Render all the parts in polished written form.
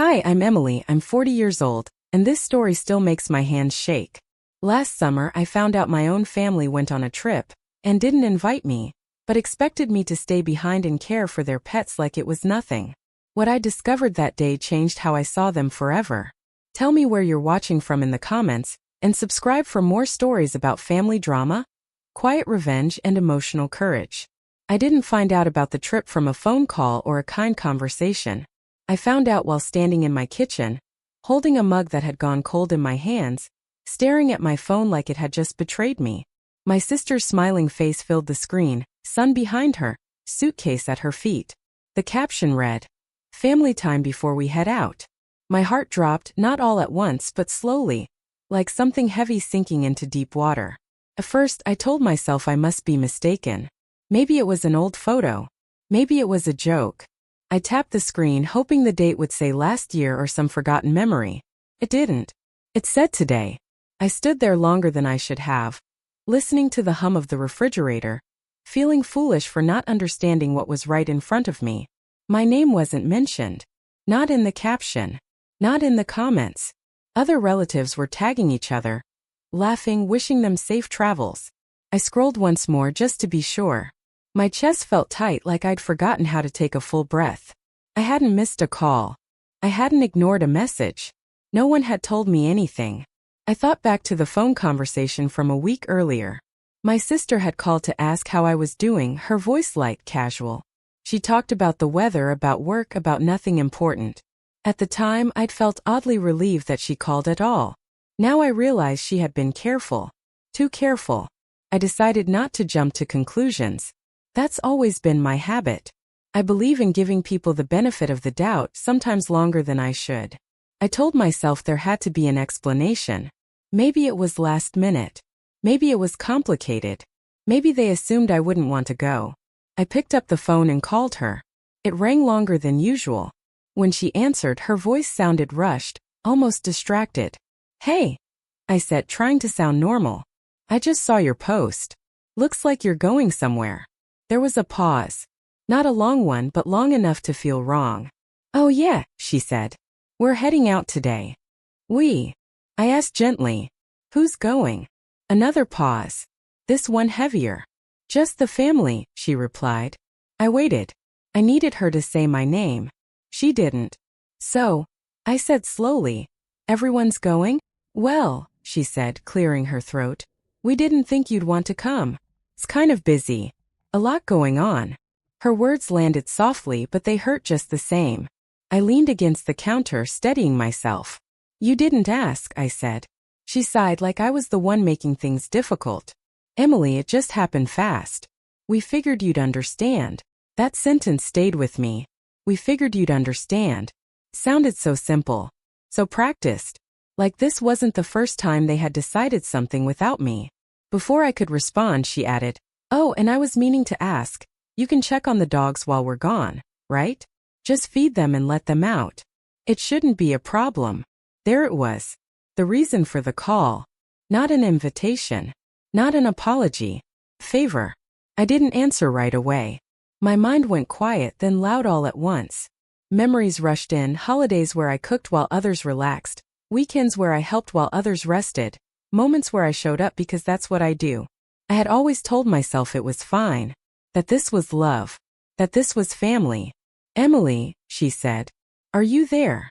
Hi, I'm Emily, I'm 40 years old, and this story still makes my hands shake. Last summer, I found out my own family went on a trip, and didn't invite me, but expected me to stay behind and care for their pets like it was nothing. What I discovered that day changed how I saw them forever. Tell me where you're watching from in the comments, and subscribe for more stories about family drama, quiet revenge, and emotional courage. I didn't find out about the trip from a phone call or a kind conversation. I found out while standing in my kitchen, holding a mug that had gone cold in my hands, staring at my phone like it had just betrayed me. My sister's smiling face filled the screen, son behind her, suitcase at her feet. The caption read, "Family time before we head out." My heart dropped, not all at once but slowly, like something heavy sinking into deep water. At first, I told myself I must be mistaken. Maybe it was an old photo. Maybe it was a joke. I tapped the screen hoping the date would say last year or some forgotten memory. It didn't. It said today. I stood there longer than I should have, listening to the hum of the refrigerator, feeling foolish for not understanding what was right in front of me. My name wasn't mentioned. Not in the caption. Not in the comments. Other relatives were tagging each other, laughing, wishing them safe travels. I scrolled once more just to be sure. My chest felt tight like I'd forgotten how to take a full breath. I hadn't missed a call. I hadn't ignored a message. No one had told me anything. I thought back to the phone conversation from a week earlier. My sister had called to ask how I was doing, her voice light, casual. She talked about the weather, about work, about nothing important. At the time, I'd felt oddly relieved that she called at all. Now I realized she had been careful. Too careful. I decided not to jump to conclusions. That's always been my habit. I believe in giving people the benefit of the doubt, sometimes longer than I should. I told myself there had to be an explanation. Maybe it was last minute. Maybe it was complicated. Maybe they assumed I wouldn't want to go. I picked up the phone and called her. It rang longer than usual. When she answered, her voice sounded rushed, almost distracted. "Hey," I said, trying to sound normal. "I just saw your post. Looks like you're going somewhere." There was a pause. Not a long one, but long enough to feel wrong. "Oh yeah," she said. "We're heading out today." "We?" I asked gently. "Who's going?" Another pause. This one heavier. "Just the family," she replied. I waited. I needed her to say my name. She didn't. "So," I said slowly, "everyone's going?" "Well," she said, clearing her throat, "we didn't think you'd want to come. It's kind of busy. A lot going on." Her words landed softly, but they hurt just the same. I leaned against the counter, steadying myself. "You didn't ask," I said. She sighed like I was the one making things difficult. "Emily, it just happened fast. We figured you'd understand." That sentence stayed with me. We figured you'd understand. Sounded so simple. So practiced. Like this wasn't the first time they had decided something without me. Before I could respond, she added, "Oh, and I was meaning to ask, you can check on the dogs while we're gone, right? Just feed them and let them out. It shouldn't be a problem." There it was. The reason for the call. Not an invitation. Not an apology. Favor. I didn't answer right away. My mind went quiet, then loud all at once. Memories rushed in, holidays where I cooked while others relaxed, weekends where I helped while others rested, moments where I showed up because that's what I do. I had always told myself it was fine. That this was love. That this was family. "Emily," she said. "Are you there?"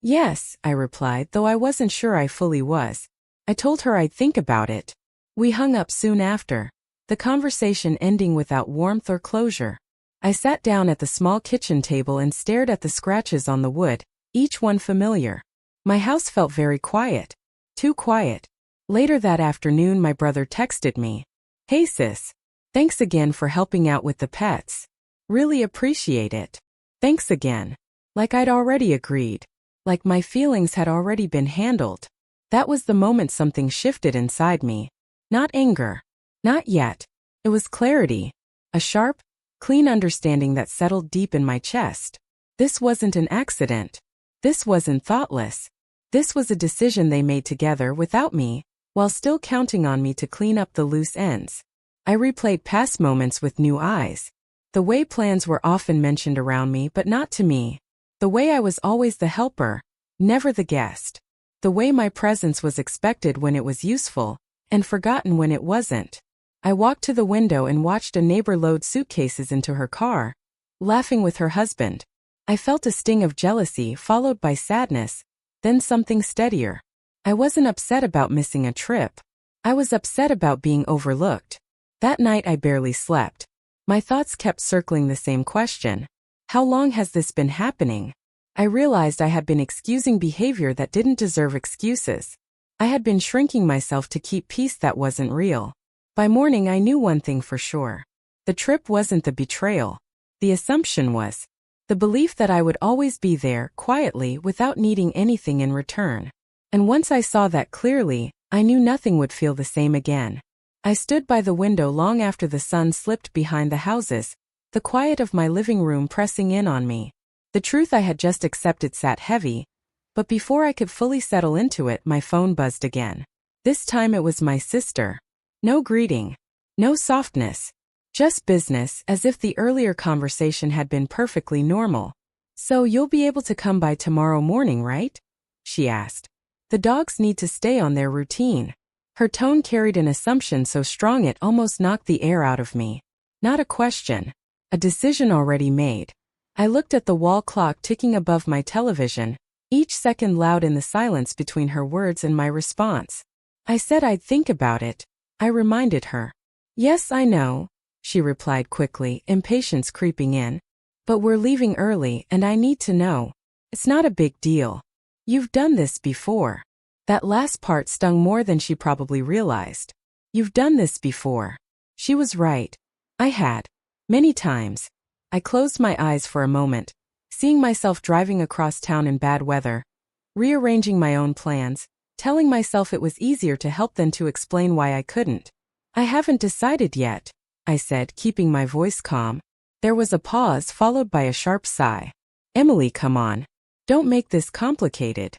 "Yes," I replied, though I wasn't sure I fully was. I told her I'd think about it. We hung up soon after, the conversation ending without warmth or closure. I sat down at the small kitchen table and stared at the scratches on the wood, each one familiar. My house felt very quiet. Too quiet. Later that afternoon, my brother texted me. "Hey sis. Thanks again for helping out with the pets. Really appreciate it." Thanks again. Like I'd already agreed. Like my feelings had already been handled. That was the moment something shifted inside me. Not anger. Not yet. It was clarity. A sharp, clean understanding that settled deep in my chest. This wasn't an accident. This wasn't thoughtless. This was a decision they made together without me, while still counting on me to clean up the loose ends. I replayed past moments with new eyes. The way plans were often mentioned around me but not to me. The way I was always the helper, never the guest. The way my presence was expected when it was useful, and forgotten when it wasn't. I walked to the window and watched a neighbor load suitcases into her car, laughing with her husband. I felt a sting of jealousy followed by sadness, then something steadier. I wasn't upset about missing a trip. I was upset about being overlooked. That night I barely slept. My thoughts kept circling the same question. How long has this been happening? I realized I had been excusing behavior that didn't deserve excuses. I had been shrinking myself to keep peace that wasn't real. By morning I knew one thing for sure. The trip wasn't the betrayal. The assumption was. The belief that I would always be there, quietly, without needing anything in return. And once I saw that clearly, I knew nothing would feel the same again. I stood by the window long after the sun slipped behind the houses, the quiet of my living room pressing in on me. The truth I had just accepted sat heavy, but before I could fully settle into it, my phone buzzed again. This time it was my sister. No greeting. No softness. Just business, as if the earlier conversation had been perfectly normal. "So you'll be able to come by tomorrow morning, right?" she asked. "The dogs need to stay on their routine." Her tone carried an assumption so strong it almost knocked the air out of me. Not a question. A decision already made. I looked at the wall clock ticking above my television, each second loud in the silence between her words and my response. "I said I'd think about it," I reminded her. "Yes, I know," she replied quickly, impatience creeping in. "But we're leaving early and I need to know. It's not a big deal. You've done this before." That last part stung more than she probably realized. You've done this before. She was right. I had. Many times. I closed my eyes for a moment, seeing myself driving across town in bad weather, rearranging my own plans, telling myself it was easier to help than to explain why I couldn't. "I haven't decided yet," I said, keeping my voice calm. There was a pause followed by a sharp sigh. "Emily, come on. Don't make this complicated."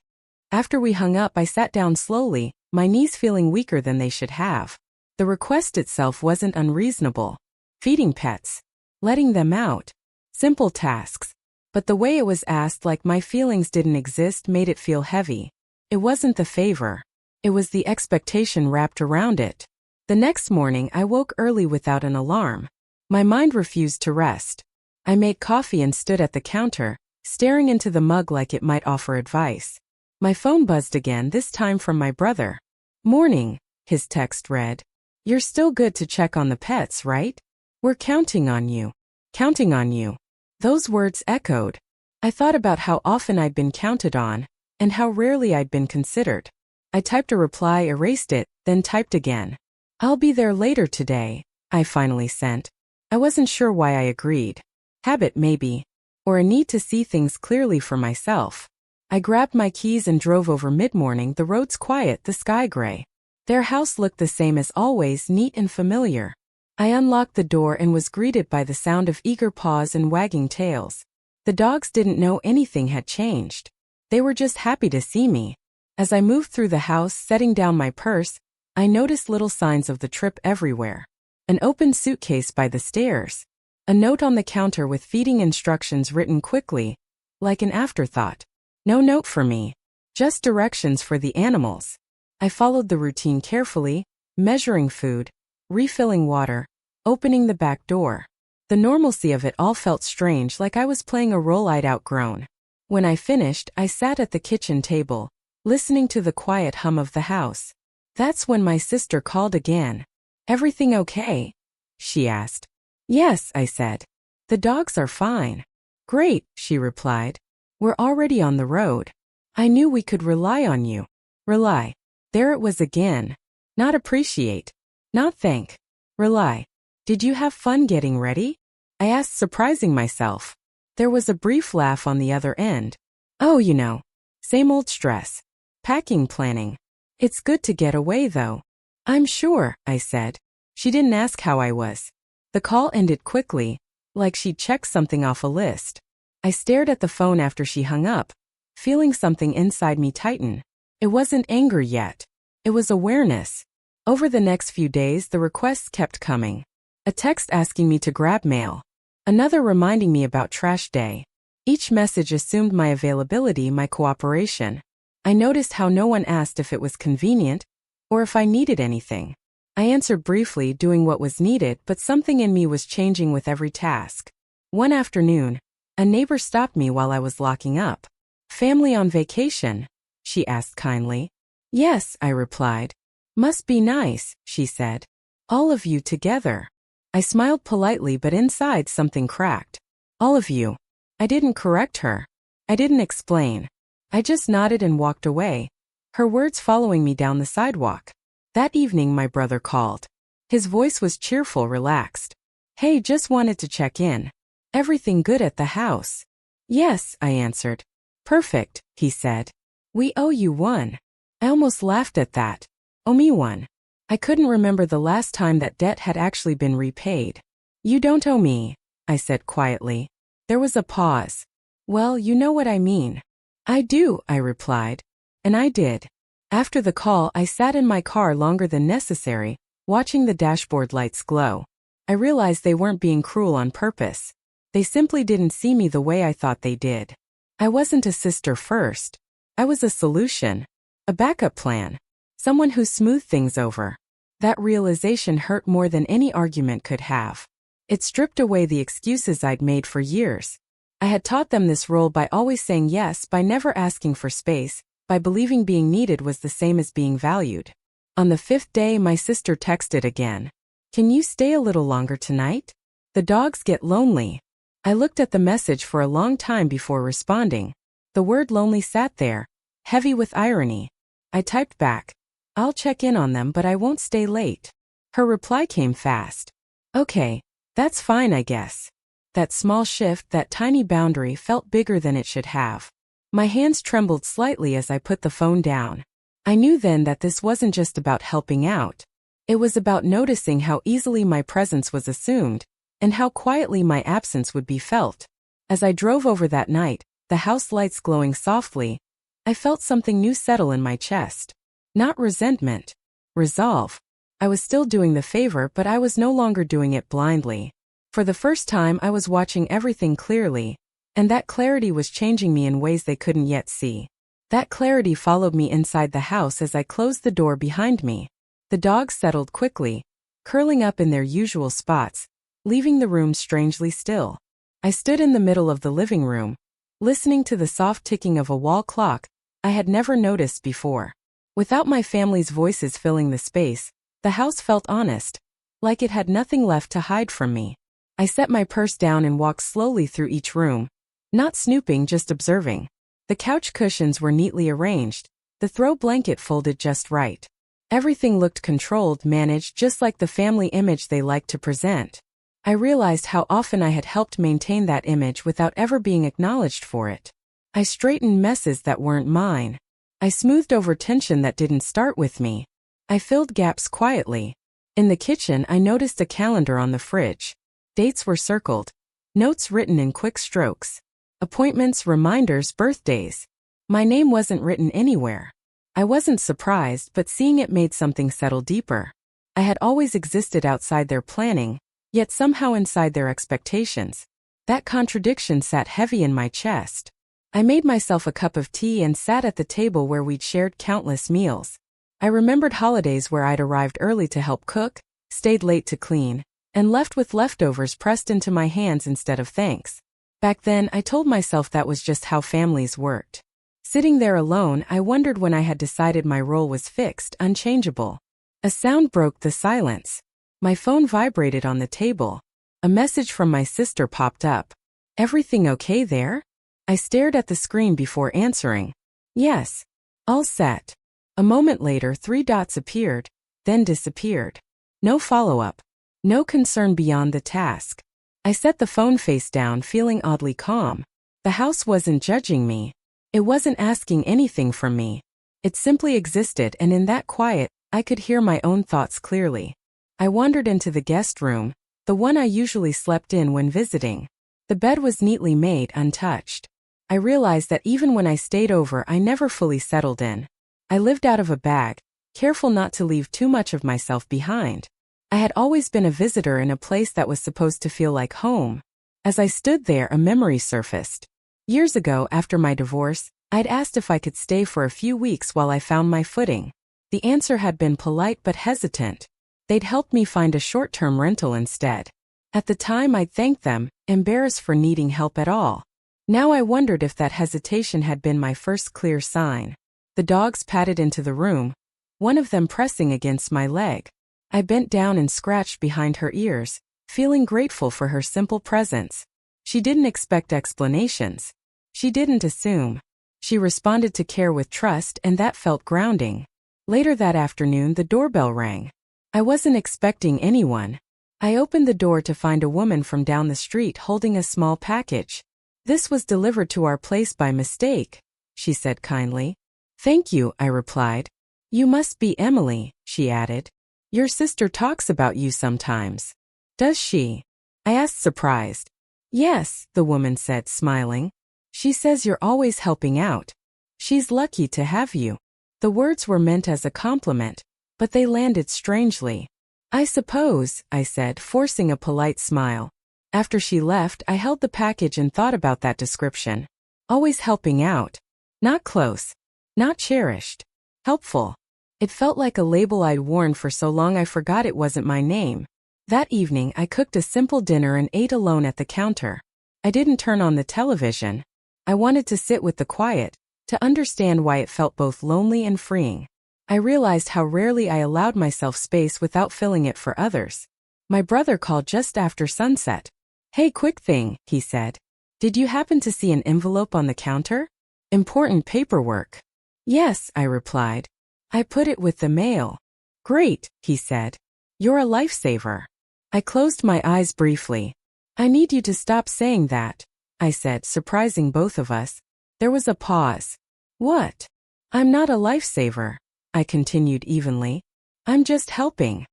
After we hung up, I sat down slowly, my knees feeling weaker than they should have. The request itself wasn't unreasonable. Feeding pets. Letting them out. Simple tasks. But the way it was asked, like my feelings didn't exist, made it feel heavy. It wasn't the favor. It was the expectation wrapped around it. The next morning I woke early without an alarm. My mind refused to rest. I made coffee and stood at the counter, staring into the mug like it might offer advice. My phone buzzed again, this time from my brother. "Morning," his text read. "You're still good to check on the pets, right? We're counting on you." Counting on you. Those words echoed. I thought about how often I'd been counted on, and how rarely I'd been considered. I typed a reply, erased it, then typed again. "I'll be there later today," I finally sent. I wasn't sure why I agreed. Habit maybe. Or a need to see things clearly for myself. I grabbed my keys and drove over mid-morning, the roads quiet, the sky gray. Their house looked the same as always, neat and familiar. I unlocked the door and was greeted by the sound of eager paws and wagging tails. The dogs didn't know anything had changed. They were just happy to see me. As I moved through the house, setting down my purse, I noticed little signs of the trip everywhere. An open suitcase by the stairs. A note on the counter with feeding instructions written quickly, like an afterthought. No note for me. Just directions for the animals. I followed the routine carefully, measuring food, refilling water, opening the back door. The normalcy of it all felt strange, like I was playing a role I'd outgrown. When I finished, I sat at the kitchen table, listening to the quiet hum of the house. That's when my sister called again. "Everything okay?" she asked. "Yes," I said. "The dogs are fine." "Great," she replied. "We're already on the road. I knew we could rely on you." Rely. There it was again. Not appreciate. Not thank. Rely. "Did you have fun getting ready?" I asked, surprising myself. There was a brief laugh on the other end. "Oh, you know. Same old stress. Packing, planning. It's good to get away though." "I'm sure," I said. She didn't ask how I was. The call ended quickly, like she'd checked something off a list. I stared at the phone after she hung up, feeling something inside me tighten. It wasn't anger yet. It was awareness. Over the next few days, the requests kept coming. A text asking me to grab mail. Another reminding me about trash day. Each message assumed my availability, my cooperation. I noticed how no one asked if it was convenient or if I needed anything. I answered briefly, doing what was needed, but something in me was changing with every task. One afternoon, a neighbor stopped me while I was locking up. "Family on vacation?" she asked kindly. "Yes," I replied. "Must be nice," she said. "All of you together." I smiled politely, but inside something cracked. "All of you." I didn't correct her. I didn't explain. I just nodded and walked away, her words following me down the sidewalk. That evening my brother called. His voice was cheerful, relaxed. "Hey, just wanted to check in. Everything good at the house?" "Yes," I answered. "Perfect," he said. "We owe you one." I almost laughed at that. "Owe me one?" I couldn't remember the last time that debt had actually been repaid. "You don't owe me," I said quietly. There was a pause. "Well, you know what I mean." "I do," I replied. And I did. After the call, I sat in my car longer than necessary, watching the dashboard lights glow. I realized they weren't being cruel on purpose. They simply didn't see me the way I thought they did. I wasn't a sister first. I was a solution. A backup plan. Someone who smoothed things over. That realization hurt more than any argument could have. It stripped away the excuses I'd made for years. I had taught them this role by always saying yes, by never asking for space, by believing being needed was the same as being valued. On the 5th day, my sister texted again. "Can you stay a little longer tonight? The dogs get lonely." I looked at the message for a long time before responding. The word lonely sat there, heavy with irony. I typed back, "I'll check in on them, but I won't stay late." Her reply came fast. "Okay, that's fine, I guess." That small shift, that tiny boundary, felt bigger than it should have. My hands trembled slightly as I put the phone down. I knew then that this wasn't just about helping out. It was about noticing how easily my presence was assumed, and how quietly my absence would be felt. As I drove over that night, the house lights glowing softly, I felt something new settle in my chest. Not resentment. Resolve. I was still doing the favor, but I was no longer doing it blindly. For the first time, I was watching everything clearly, and that clarity was changing me in ways they couldn't yet see. That clarity followed me inside the house as I closed the door behind me. The dogs settled quickly, curling up in their usual spots, leaving the room strangely still. I stood in the middle of the living room, listening to the soft ticking of a wall clock I had never noticed before. Without my family's voices filling the space, the house felt honest, like it had nothing left to hide from me. I set my purse down and walked slowly through each room, not snooping, just observing. The couch cushions were neatly arranged, the throw blanket folded just right. Everything looked controlled, managed, just like the family image they liked to present. I realized how often I had helped maintain that image without ever being acknowledged for it. I straightened messes that weren't mine. I smoothed over tension that didn't start with me. I filled gaps quietly. In the kitchen, I noticed a calendar on the fridge. Dates were circled, notes written in quick strokes. Appointments, reminders, birthdays. My name wasn't written anywhere. I wasn't surprised, but seeing it made something settle deeper. I had always existed outside their planning, yet somehow inside their expectations. That contradiction sat heavy in my chest. I made myself a cup of tea and sat at the table where we'd shared countless meals. I remembered holidays where I'd arrived early to help cook, stayed late to clean, and left with leftovers pressed into my hands instead of thanks. Back then, I told myself that was just how families worked. Sitting there alone, I wondered when I had decided my role was fixed, unchangeable. A sound broke the silence. My phone vibrated on the table. A message from my sister popped up. "Everything okay there?" I stared at the screen before answering. "Yes. All set." A moment later, 3 dots appeared, then disappeared. No follow-up. No concern beyond the task. I set the phone face down, feeling oddly calm. The house wasn't judging me. It wasn't asking anything from me. It simply existed, and in that quiet, I could hear my own thoughts clearly. I wandered into the guest room, the one I usually slept in when visiting. The bed was neatly made, untouched. I realized that even when I stayed over, I never fully settled in. I lived out of a bag, careful not to leave too much of myself behind. I had always been a visitor in a place that was supposed to feel like home. As I stood there, a memory surfaced. Years ago, after my divorce, I'd asked if I could stay for a few weeks while I found my footing. The answer had been polite but hesitant. They'd helped me find a short-term rental instead. At the time, I'd thanked them, embarrassed for needing help at all. Now I wondered if that hesitation had been my first clear sign. The dogs padded into the room, one of them pressing against my leg. I bent down and scratched behind her ears, feeling grateful for her simple presence. She didn't expect explanations. She didn't assume. She responded to care with trust, and that felt grounding. Later that afternoon, the doorbell rang. I wasn't expecting anyone. I opened the door to find a woman from down the street holding a small package. "This was delivered to our place by mistake," she said kindly. "Thank you," I replied. "You must be Emily," she added. "Your sister talks about you sometimes." "Does she?" I asked, surprised. "Yes," the woman said, smiling. "She says you're always helping out. She's lucky to have you." The words were meant as a compliment, but they landed strangely. "I suppose," I said, forcing a polite smile. After she left, I held the package and thought about that description. Always helping out. Not close. Not cherished. Helpful. It felt like a label I'd worn for so long I forgot it wasn't my name. That evening, I cooked a simple dinner and ate alone at the counter. I didn't turn on the television. I wanted to sit with the quiet, to understand why it felt both lonely and freeing. I realized how rarely I allowed myself space without filling it for others. My brother called just after sunset. "Hey, quick thing," he said. "Did you happen to see an envelope on the counter? Important paperwork." "Yes," I replied. "I put it with the mail." "Great," he said. "You're a lifesaver." I closed my eyes briefly. "I need you to stop saying that," I said, surprising both of us. There was a pause. "What?" "I'm not a lifesaver," I continued evenly. "I'm just helping."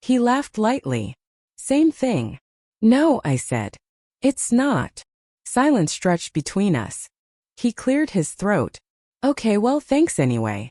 He laughed lightly. "Same thing." "No," I said. "It's not." Silence stretched between us. He cleared his throat. "Okay, well, thanks anyway."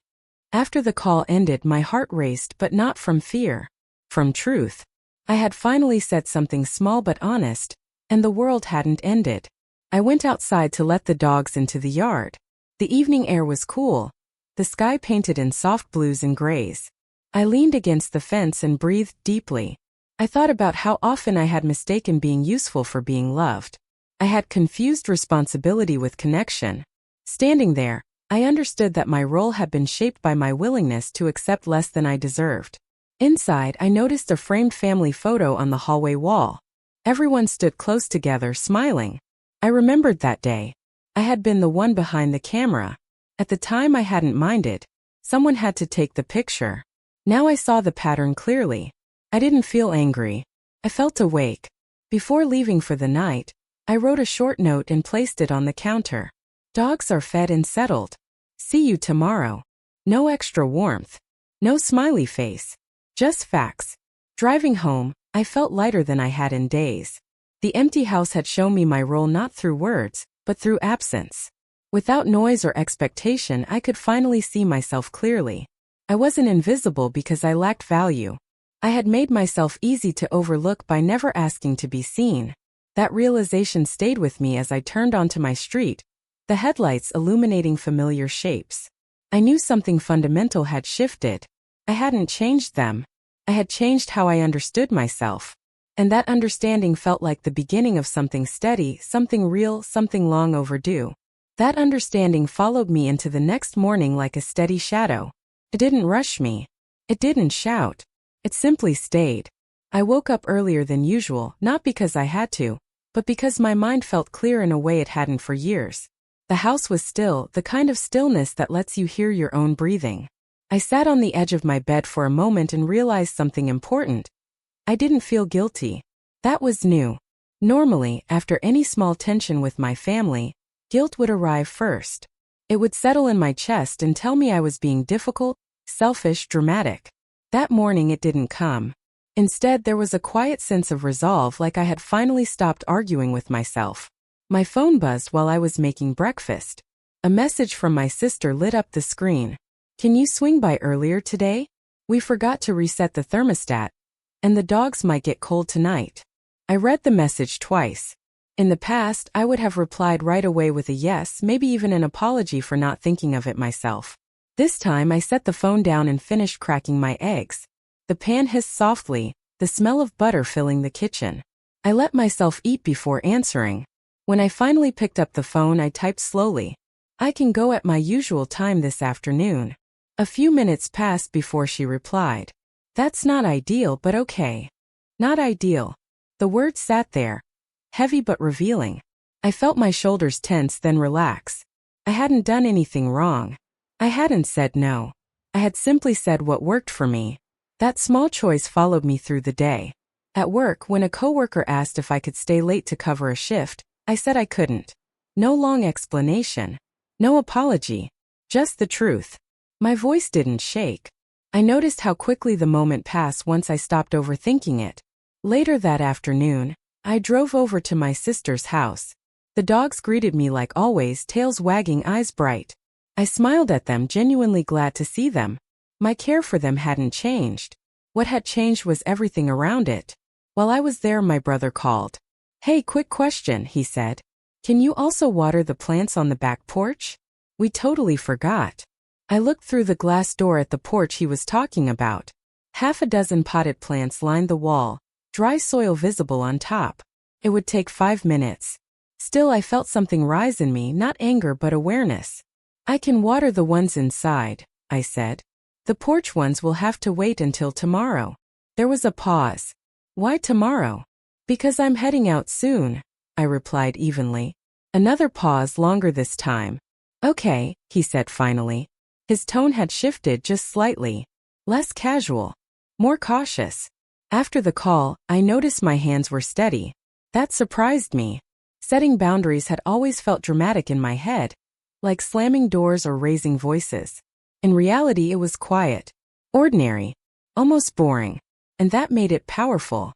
After the call ended, my heart raced, but not from fear. From truth. I had finally said something small but honest, and the world hadn't ended. I went outside to let the dogs into the yard. The evening air was cool, the sky painted in soft blues and grays. I leaned against the fence and breathed deeply. I thought about how often I had mistaken being useful for being loved. I had confused responsibility with connection. Standing there, I understood that my role had been shaped by my willingness to accept less than I deserved. Inside, I noticed a framed family photo on the hallway wall. Everyone stood close together, smiling. I remembered that day. I had been the one behind the camera. At the time, I hadn't minded. Someone had to take the picture. Now I saw the pattern clearly. I didn't feel angry. I felt awake. Before leaving for the night, I wrote a short note and placed it on the counter. "Dogs are fed and settled. See you tomorrow." No extra warmth. No smiley face. Just facts. Driving home, I felt lighter than I had in days. The empty house had shown me my role not through words, but through absence. Without noise or expectation, I could finally see myself clearly. I wasn't invisible because I lacked value. I had made myself easy to overlook by never asking to be seen. That realization stayed with me as I turned onto my street, the headlights illuminating familiar shapes. I knew something fundamental had shifted. I hadn't changed them. I had changed how I understood myself. And that understanding felt like the beginning of something steady, something real, something long overdue. That understanding followed me into the next morning like a steady shadow. It didn't rush me. It didn't shout. It simply stayed. I woke up earlier than usual, not because I had to, but because my mind felt clear in a way it hadn't for years. The house was still, the kind of stillness that lets you hear your own breathing. I sat on the edge of my bed for a moment and realized something important. I didn't feel guilty. That was new. Normally, after any small tension with my family, guilt would arrive first. It would settle in my chest and tell me I was being difficult, selfish, dramatic. That morning it didn't come. Instead, there was a quiet sense of resolve, like I had finally stopped arguing with myself. My phone buzzed while I was making breakfast. A message from my sister lit up the screen. "Can you swing by earlier today? We forgot to reset the thermostat, and the dogs might get cold tonight." I read the message twice. In the past, I would have replied right away with a yes, maybe even an apology for not thinking of it myself. This time I set the phone down and finished cracking my eggs. The pan hissed softly, the smell of butter filling the kitchen. I let myself eat before answering. When I finally picked up the phone, I typed slowly. I can go at my usual time this afternoon. A few minutes passed before she replied. That's not ideal, but okay. Not ideal. The word sat there, heavy but revealing. I felt my shoulders tense then relax. I hadn't done anything wrong. I hadn't said no. I had simply said what worked for me. That small choice followed me through the day. At work, when a coworker asked if I could stay late to cover a shift, I said I couldn't. No long explanation. No apology. Just the truth. My voice didn't shake. I noticed how quickly the moment passed once I stopped overthinking it. Later that afternoon, I drove over to my sister's house. The dogs greeted me like always, tails wagging, eyes bright. I smiled at them, genuinely glad to see them. My care for them hadn't changed. What had changed was everything around it. While I was there, my brother called. Hey, quick question, he said. Can you also water the plants on the back porch? We totally forgot. I looked through the glass door at the porch he was talking about. Half a dozen potted plants lined the wall, dry soil visible on top. It would take 5 minutes. Still, I felt something rise in me, not anger but awareness. I can water the ones inside, I said. The porch ones will have to wait until tomorrow. There was a pause. Why tomorrow? Because I'm heading out soon, I replied evenly. Another pause, longer this time. Okay, he said finally. His tone had shifted just slightly. Less casual. More cautious. After the call, I noticed my hands were steady. That surprised me. Setting boundaries had always felt dramatic in my head, like slamming doors or raising voices. In reality, it was quiet, ordinary, almost boring, and that made it powerful.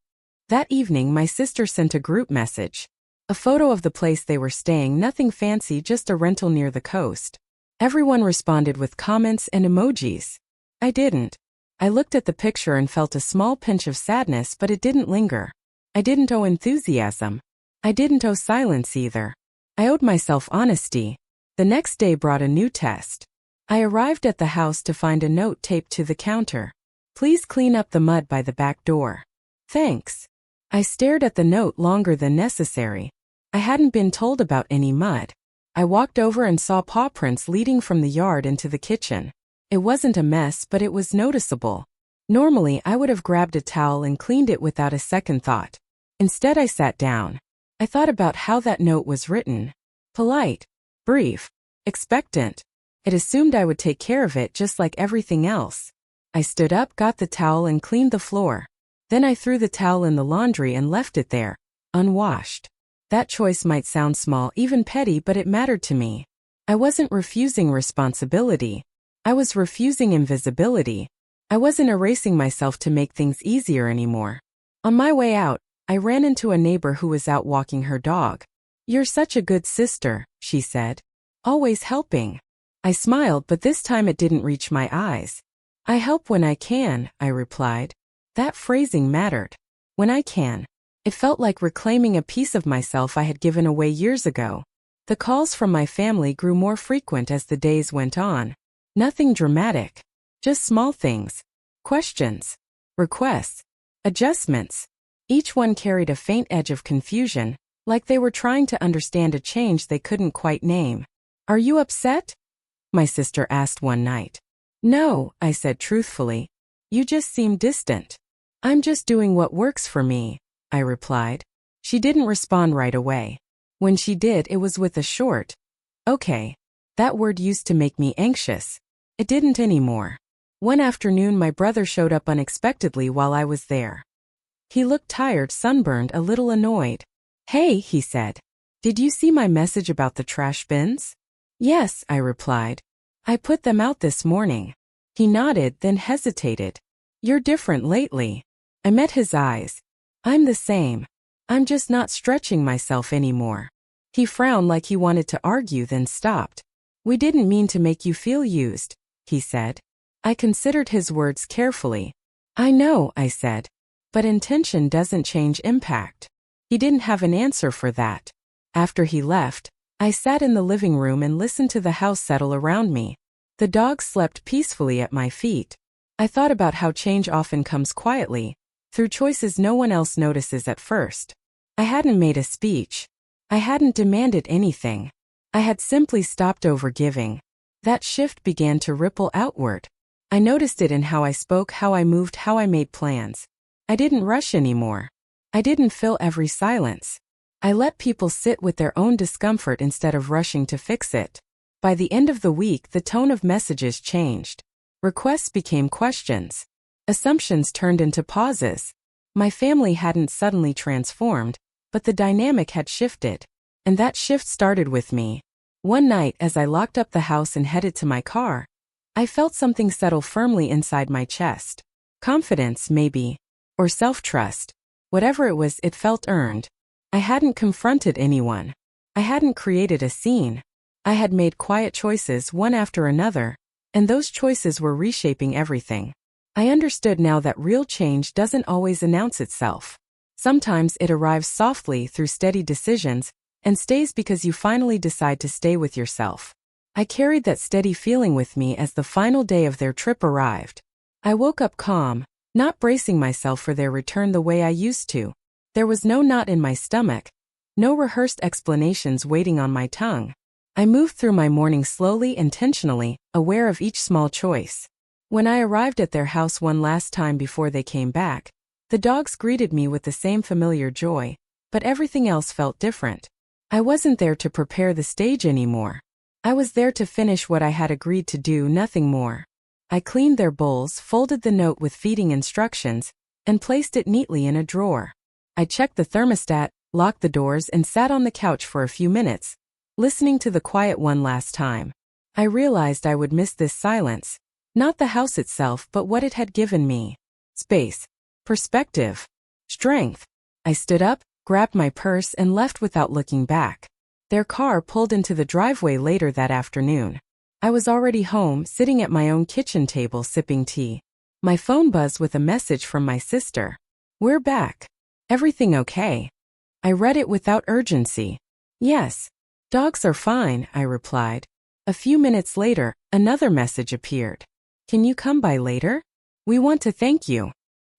That evening, my sister sent a group message. A photo of the place they were staying, nothing fancy, just a rental near the coast. Everyone responded with comments and emojis. I didn't. I looked at the picture and felt a small pinch of sadness, but it didn't linger. I didn't owe enthusiasm. I didn't owe silence either. I owed myself honesty. The next day brought a new test. I arrived at the house to find a note taped to the counter. Please clean up the mud by the back door. Thanks. I stared at the note longer than necessary. I hadn't been told about any mud. I walked over and saw paw prints leading from the yard into the kitchen. It wasn't a mess, but it was noticeable. Normally, I would have grabbed a towel and cleaned it without a second thought. Instead, I sat down. I thought about how that note was written. Polite, brief, expectant. It assumed I would take care of it just like everything else. I stood up, got the towel, and cleaned the floor. Then I threw the towel in the laundry and left it there, unwashed. That choice might sound small, even petty, but it mattered to me. I wasn't refusing responsibility. I was refusing invisibility. I wasn't erasing myself to make things easier anymore. On my way out, I ran into a neighbor who was out walking her dog. You're such a good sister, she said. Always helping. I smiled, but this time it didn't reach my eyes. I help when I can, I replied. That phrasing mattered. When I can. It felt like reclaiming a piece of myself I had given away years ago. The calls from my family grew more frequent as the days went on. Nothing dramatic. Just small things. Questions. Requests. Adjustments. Each one carried a faint edge of confusion, like they were trying to understand a change they couldn't quite name. Are you upset? My sister asked one night. No, I said truthfully. You just seem distant. I'm just doing what works for me, I replied. She didn't respond right away. When she did, it was with a short, okay. That word used to make me anxious. It didn't anymore. One afternoon, my brother showed up unexpectedly while I was there. He looked tired, sunburned, a little annoyed. Hey, he said. Did you see my message about the trash bins? Yes, I replied. I put them out this morning. He nodded, then hesitated. You're different lately. I met his eyes. I'm the same. I'm just not stretching myself anymore. He frowned like he wanted to argue, then stopped. We didn't mean to make you feel used, he said. I considered his words carefully. I know, I said. But intention doesn't change impact. He didn't have an answer for that. After he left, I sat in the living room and listened to the house settle around me. The dogs slept peacefully at my feet. I thought about how change often comes quietly, through choices no one else notices at first. I hadn't made a speech. I hadn't demanded anything. I had simply stopped overgiving. That shift began to ripple outward. I noticed it in how I spoke, how I moved, how I made plans. I didn't rush anymore. I didn't fill every silence. I let people sit with their own discomfort instead of rushing to fix it. By the end of the week, the tone of messages changed. Requests became questions. Assumptions turned into pauses. My family hadn't suddenly transformed, but the dynamic had shifted. And that shift started with me. One night, as I locked up the house and headed to my car, I felt something settle firmly inside my chest. Confidence, maybe. Or self-trust. Whatever it was, it felt earned. I hadn't confronted anyone. I hadn't created a scene. I had made quiet choices one after another, and those choices were reshaping everything. I understood now that real change doesn't always announce itself. Sometimes it arrives softly through steady decisions and stays because you finally decide to stay with yourself. I carried that steady feeling with me as the final day of their trip arrived. I woke up calm, not bracing myself for their return the way I used to. There was no knot in my stomach, no rehearsed explanations waiting on my tongue. I moved through my morning slowly, intentionally, aware of each small choice. When I arrived at their house one last time before they came back, the dogs greeted me with the same familiar joy, but everything else felt different. I wasn't there to prepare the stage anymore. I was there to finish what I had agreed to do, nothing more. I cleaned their bowls, folded the note with feeding instructions, and placed it neatly in a drawer. I checked the thermostat, locked the doors, and sat on the couch for a few minutes, listening to the quiet one last time. I realized I would miss this silence, not the house itself but what it had given me. Space, perspective, strength. I stood up, grabbed my purse, and left without looking back. Their car pulled into the driveway later that afternoon. I was already home, sitting at my own kitchen table sipping tea. My phone buzzed with a message from my sister. "We're back. Everything okay?" I read it without urgency. "Yes. Dogs are fine," I replied. A few minutes later, another message appeared. "Can you come by later? We want to thank you."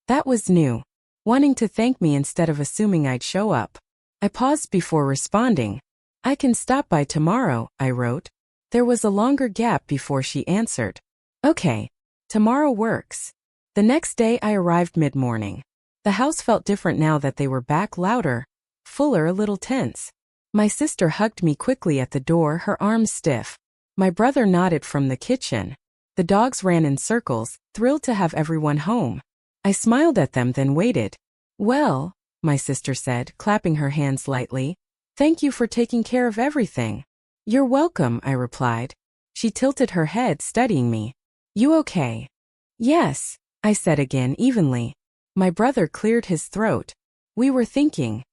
That was new. Wanting to thank me instead of assuming I'd show up. I paused before responding. "I can stop by tomorrow," I wrote. There was a longer gap before she answered. "Okay. Tomorrow works." The next day I arrived mid-morning. The house felt different now that they were back, louder, fuller, a little tense. My sister hugged me quickly at the door, her arms stiff. My brother nodded from the kitchen. The dogs ran in circles, thrilled to have everyone home. I smiled at them, then waited. "Well," my sister said, clapping her hands lightly, "thank you for taking care of everything." "You're welcome," I replied. She tilted her head, studying me. "You okay?" "Yes," I said again, evenly. My brother cleared his throat. "We were thinking.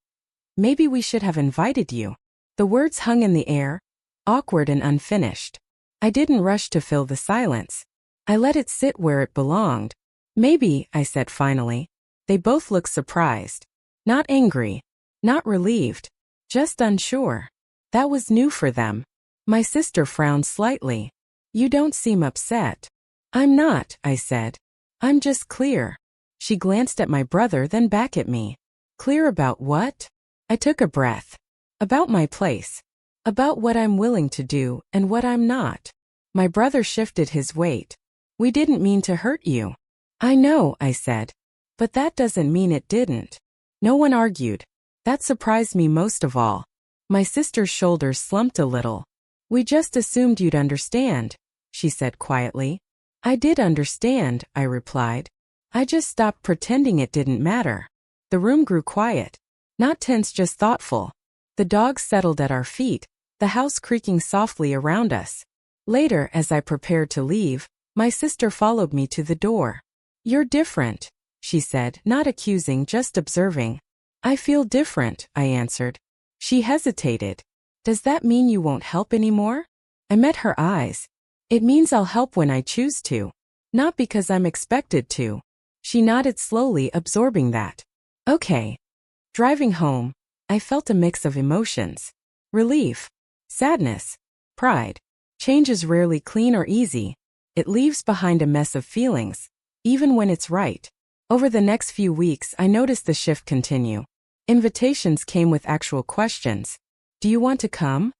Maybe we should have invited you." The words hung in the air, awkward and unfinished. I didn't rush to fill the silence. I let it sit where it belonged. "Maybe," I said finally. They both looked surprised. Not angry. Not relieved. Just unsure. That was new for them. My sister frowned slightly. "You don't seem upset." "I'm not," I said. "I'm just clear." She glanced at my brother, then back at me. "Clear about what?" I took a breath. "About my place. About what I'm willing to do and what I'm not." My brother shifted his weight. "We didn't mean to hurt you." "I know," I said. "But that doesn't mean it didn't." No one argued. That surprised me most of all. My sister's shoulders slumped a little. "We just assumed you'd understand," she said quietly. "I did understand," I replied. "I just stopped pretending it didn't matter." The room grew quiet. Not tense, just thoughtful. The dogs settled at our feet, the house creaking softly around us. Later, as I prepared to leave, my sister followed me to the door. "You're different," she said, not accusing, just observing. "I feel different," I answered. She hesitated. "Does that mean you won't help anymore?" I met her eyes. "It means I'll help when I choose to. Not because I'm expected to." She nodded slowly, absorbing that. "Okay." Driving home, I felt a mix of emotions. Relief, sadness, pride. Change is rarely clean or easy. It leaves behind a mess of feelings, even when it's right. Over the next few weeks, I noticed the shift continue. Invitations came with actual questions. Do you want to come?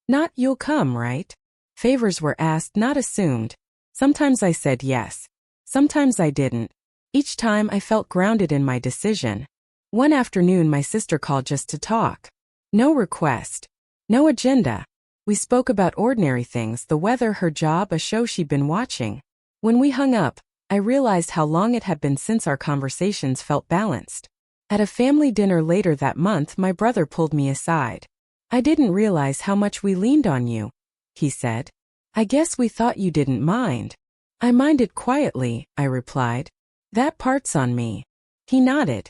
Not, you'll come, right? Favors were asked, not assumed. Sometimes I said yes. Sometimes I didn't. Each time I felt grounded in my decision. One afternoon my sister called just to talk. No request. No agenda. We spoke about ordinary things, the weather, her job, a show she'd been watching. When we hung up, I realized how long it had been since our conversations felt balanced. At a family dinner later that month, my brother pulled me aside. I didn't realize how much we leaned on you, he said. I guess we thought you didn't mind. I minded quietly, I replied. That part's on me. He nodded.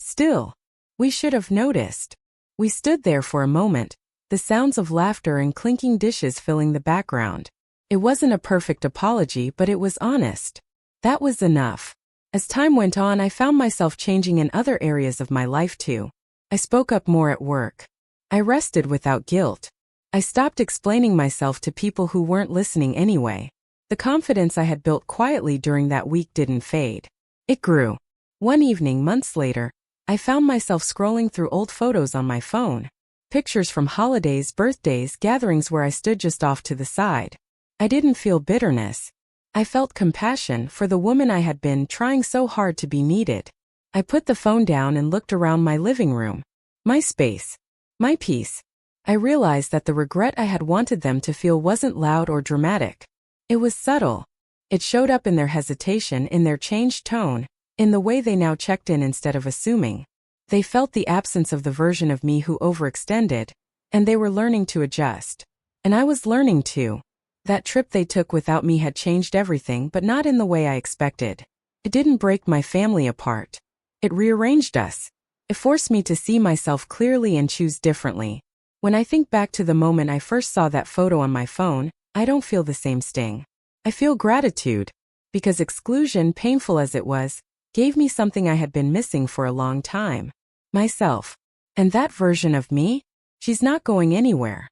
Still, we should have noticed. We stood there for a moment, the sounds of laughter and clinking dishes filling the background. It wasn't a perfect apology, but it was honest. That was enough. As time went on, I found myself changing in other areas of my life too. I spoke up more at work. I rested without guilt. I stopped explaining myself to people who weren't listening anyway. The confidence I had built quietly during that week didn't fade. It grew. One evening, months later, I found myself scrolling through old photos on my phone. Pictures from holidays, birthdays, gatherings where I stood just off to the side. I didn't feel bitterness. I felt compassion for the woman I had been, trying so hard to be needed. I put the phone down and looked around my living room. My space. My peace. I realized that the regret I had wanted them to feel wasn't loud or dramatic. It was subtle. It showed up in their hesitation, in their changed tone, in the way they now checked in instead of assuming. They felt the absence of the version of me who overextended, and they were learning to adjust. And I was learning too. That trip they took without me had changed everything, but not in the way I expected. It didn't break my family apart. It rearranged us. It forced me to see myself clearly and choose differently. When I think back to the moment I first saw that photo on my phone, I don't feel the same sting. I feel gratitude, because exclusion, painful as it was, gave me something I had been missing for a long time. Myself. And that version of me? She's not going anywhere.